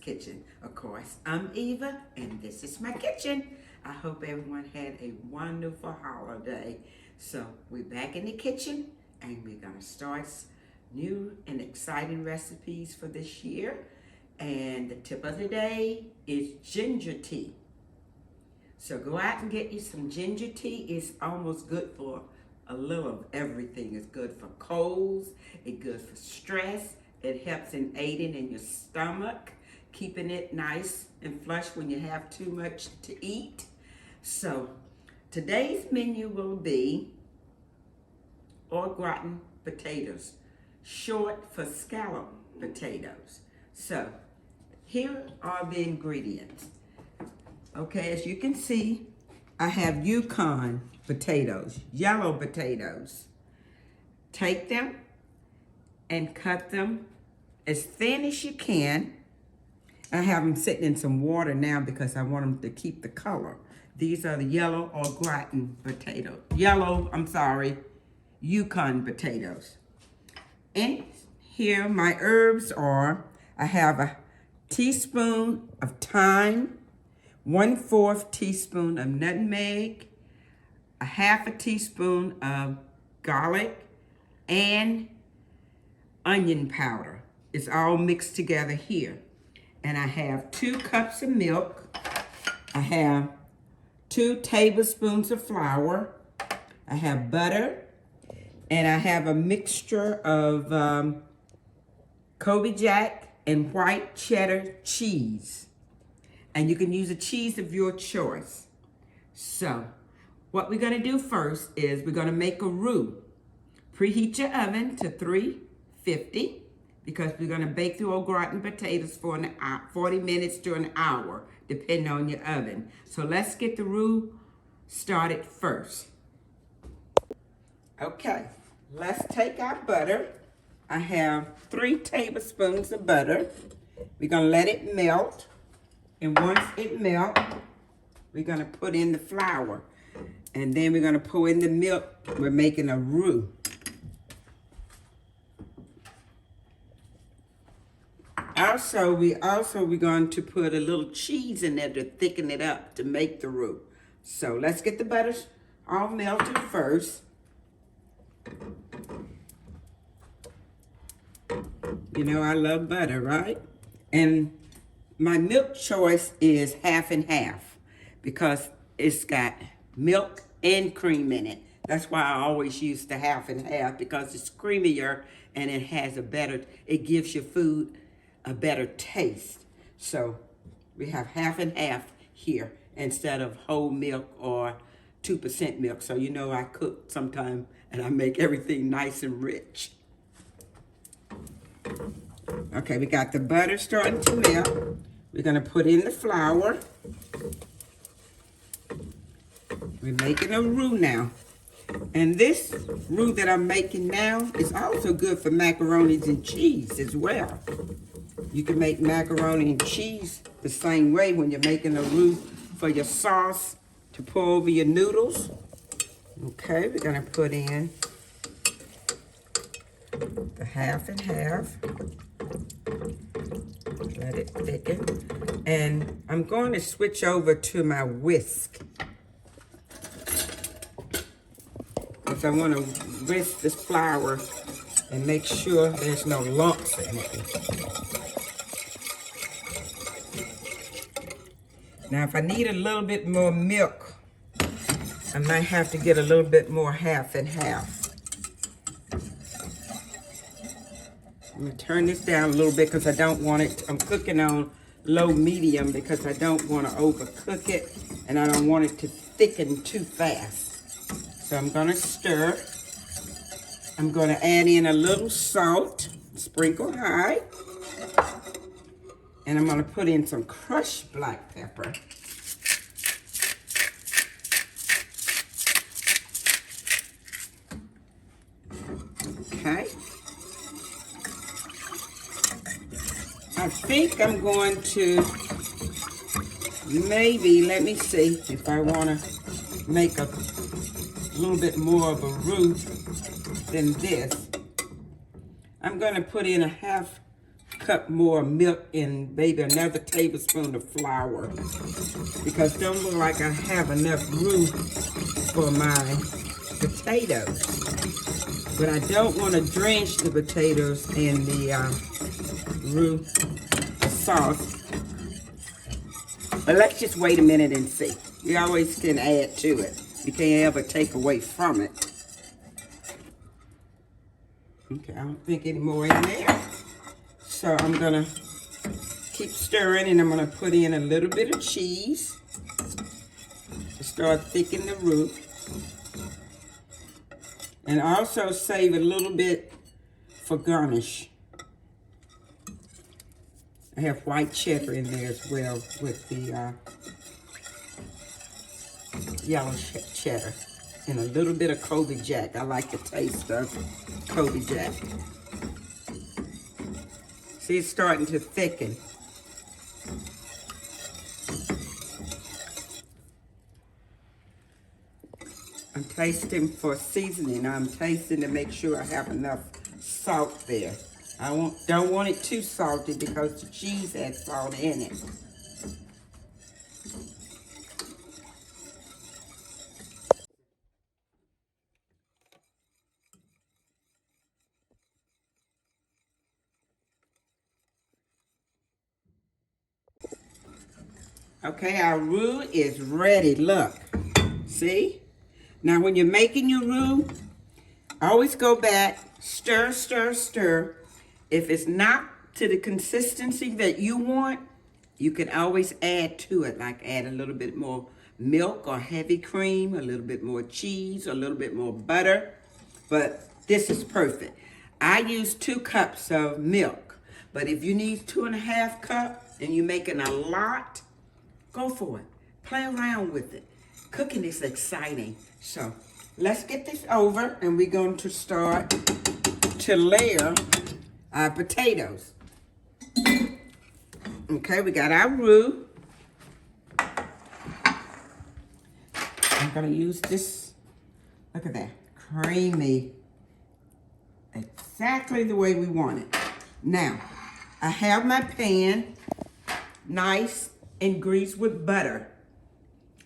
Kitchen. Of course, I'm Eva, and this is my kitchen. I hope everyone had a wonderful holiday. So we're back in the kitchen, and we're gonna start new and exciting recipes for this year. And the tip of the day is ginger tea. So go out and get you some ginger tea. It's almost good for a little of everything. It's good for colds, it's good for stress, it helps in aiding in your stomach, keeping it nice and flush when you have too much to eat. So today's menu will be au gratin potatoes, short for scalloped potatoes. So here are the ingredients. Okay, as you can see, I have Yukon potatoes, yellow potatoes. Take them and cut them as thin as you can. I have them sitting in some water now because I want them to keep the color. These are the yellow au gratin potatoes. Yukon potatoes. And here my herbs are, I have a teaspoon of thyme, 1/4 teaspoon of nutmeg, a 1/2 teaspoon of garlic, and onion powder. It's all mixed together here. And I have 2 cups of milk. I have 2 tablespoons of flour. I have butter. And I have a mixture of Colby Jack and white cheddar cheese. And you can use a cheese of your choice. So what we're gonna do first is we're gonna make a roux. Preheat your oven to 350 because we're gonna bake the au gratin potatoes for 40 minutes to an hour, depending on your oven. So let's get the roux started first. Okay, let's take our butter. I have 3 tablespoons of butter. We're gonna let it melt. And once it melts, we're gonna put in the flour. And then we're gonna pour in the milk. We're making a roux. We're going to put a little cheese in there to thicken it up to make the roux. So let's get the butter all melted first. You know I love butter, right? And my milk choice is 1/2 and 1/2 because it's got milk and cream in it. That's why I always use the 1/2 and 1/2 because it's creamier and it gives your food a better taste. So we have 1/2 and 1/2 here instead of whole milk or 2% milk. So you know I cook sometimes and I make everything nice and rich. Okay, we got the butter starting to melt. We're gonna put in the flour. We're making a roux now. And this roux that I'm making now is also good for macaronis and cheese as well. You can make macaroni and cheese the same way when you're making a roux for your sauce to pour over your noodles. Okay, we're gonna put in the 1/2 and 1/2. Let it thicken. And I'm going to switch over to my whisk. Because I want to whisk this flour and make sure there's no lumps in it. Now if I need a little bit more milk, I might have to get a little bit more 1/2 and 1/2. I'm gonna turn this down a little bit because I don't want it, I'm cooking on low medium because I don't want to overcook it and I don't want it to thicken too fast. So I'm gonna stir. I'm gonna add in a little salt, sprinkle high. And I'm gonna put in some crushed black pepper. Okay. I think I'm going to maybe, let me see if I want to make a little bit more of a roux than this. I'm going to put in a 1/2 cup more milk and maybe another tablespoon of flour, because it don't look like I have enough roux for my potatoes. But I don't want to drench the potatoes in the roux sauce. But let's just wait a minute and see. You always can add to it. You can't ever take away from it. Okay, I don't think any more in there. So I'm gonna keep stirring, and I'm gonna put in a little bit of cheese to start thickening the roux. And also save a little bit for garnish. I have white cheddar in there as well with the yellow cheddar. And a little bit of Colby Jack. I like the taste of Colby Jack. See, it's starting to thicken. I'm tasting for seasoning. I'm tasting to make sure I have enough salt there. I don't want it too salty because the cheese has salt in it. Okay, our roux is ready. Look, see? Now when you're making your roux, always go back, stir, stir, stir. If it's not to the consistency that you want, you can always add to it, like add a little bit more milk or heavy cream, a little bit more cheese, a little bit more butter. But this is perfect. I use 2 cups of milk, but if you need 2.5 cups and you're making a lot, go for it. Play around with it. Cooking is exciting. So let's get this over, and we're going to start to layer our potatoes. Okay, we got our roux. I'm gonna use this, look at that, creamy, exactly the way we want it. Now, I have my pan nice and greased with butter.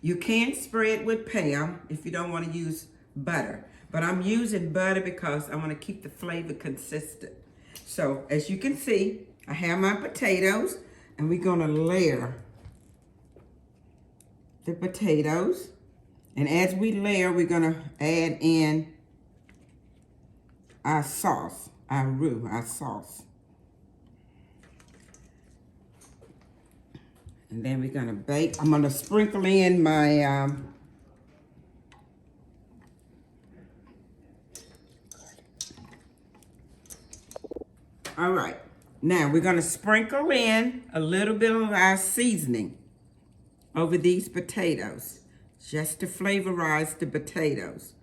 You can spread with Pam if you don't want to use butter. But I'm using butter because I want to keep the flavor consistent. So, as you can see, I have my potatoes, and we're going to layer the potatoes. And as we layer, we're going to add in our sauce, our roux, our sauce. And then we're gonna bake. I'm gonna sprinkle in my all right. Now we're gonna sprinkle in a little bit of our seasoning over these potatoes, just to flavorize the potatoes.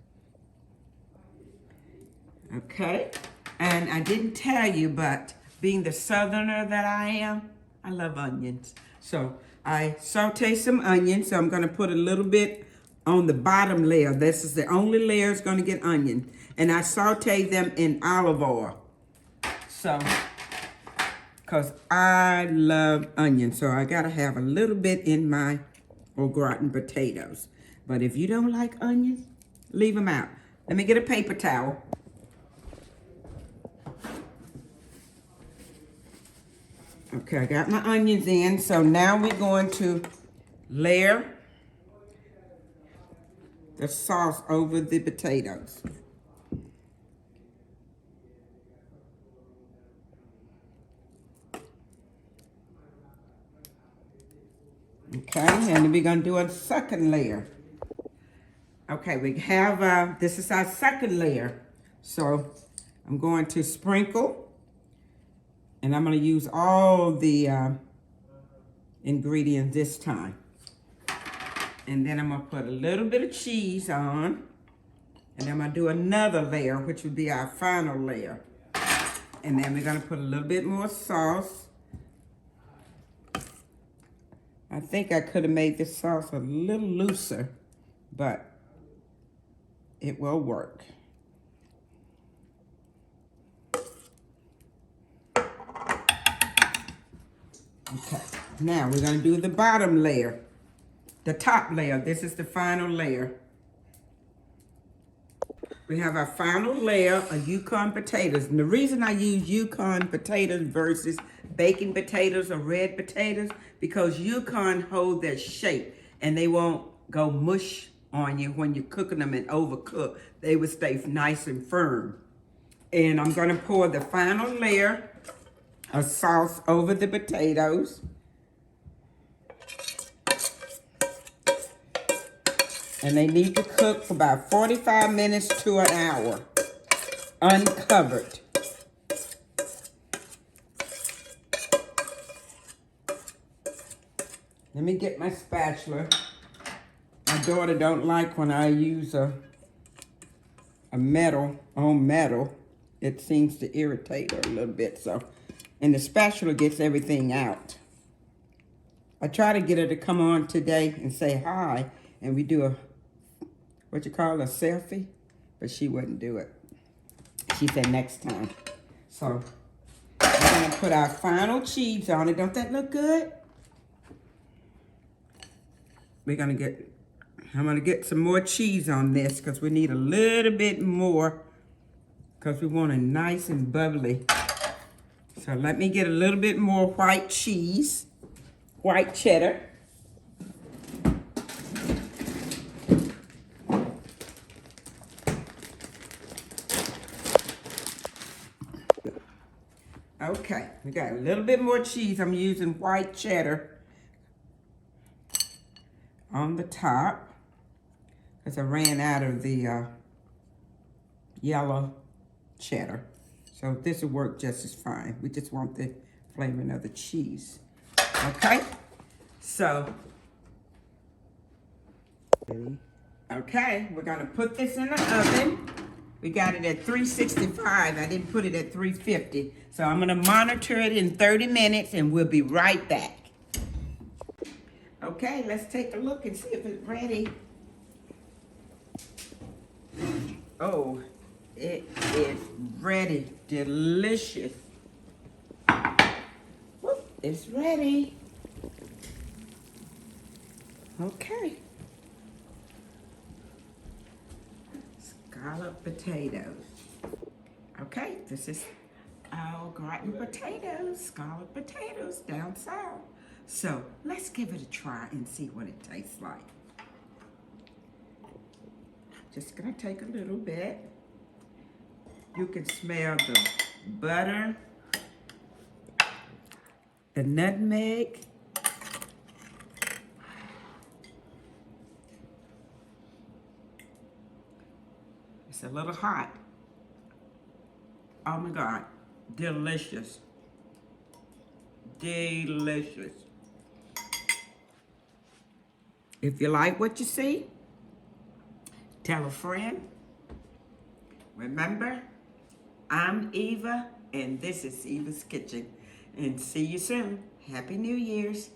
Okay. And I didn't tell you, but being the southerner that I am, I love onions. So I saute some onions. So I'm going to put a little bit on the bottom layer. This is the only layer that's going to get onion. And I saute them in olive oil. So, because I love onions. So I got to have a little bit in my au gratin potatoes. But if you don't like onions, leave them out. Let me get a paper towel. Okay, I got my onions in, so now we're going to layer the sauce over the potatoes. Okay, and then we're going to do a second layer. Okay, we have, this is our second layer. So I'm going to sprinkle. And I'm going to use all the ingredients this time. And then I'm going to put a little bit of cheese on. And I'm going to do another layer, which would be our final layer. And then we're going to put a little bit more sauce. I think I could have made this sauce a little looser, but it will work. Okay, now we're gonna do the bottom layer, the top layer. This is the final layer. We have our final layer of Yukon potatoes. And the reason I use Yukon potatoes versus baking potatoes or red potatoes, because Yukon hold their shape and they won't go mush on you when you're cooking them and overcook. They will stay nice and firm. And I'm gonna pour the final layer of sauce over the potatoes. And they need to cook for about 45 minutes to an hour, uncovered. Let me get my spatula. My daughter don't like when I use a metal on metal. It seems to irritate her a little bit, so. And the spatula gets everything out. I try to get her to come on today and say hi, and we do a, what you call a selfie, but she wouldn't do it. She said next time. So we're gonna put our final cheese on it. Don't that look good? I'm gonna get some more cheese on this because we need a little bit more because we want it nice and bubbly. So let me get a little bit more white cheese, white cheddar. Okay, we got a little bit more cheese. I'm using white cheddar on the top because I ran out of the yellow cheddar. So this will work just as fine. We just want the flavoring of the cheese. Okay, so, okay, we're gonna put this in the oven. We got it at 365. I didn't put it at 350. So I'm gonna monitor it in 30 minutes and we'll be right back. Okay, let's take a look and see if it's ready. Oh, it is ready. Delicious. Whoop, it's ready. Okay. Scalloped potatoes. Okay, this is our garden potatoes, scalloped potatoes down south. So let's give it a try and see what it tastes like. Just gonna take a little bit. You can smell the butter, the nutmeg. It's a little hot. Oh my God, delicious. Delicious. If you like what you see, tell a friend. Remember, I'm Eva, and this is Eva's Kitchen. And see you soon. Happy New Year's.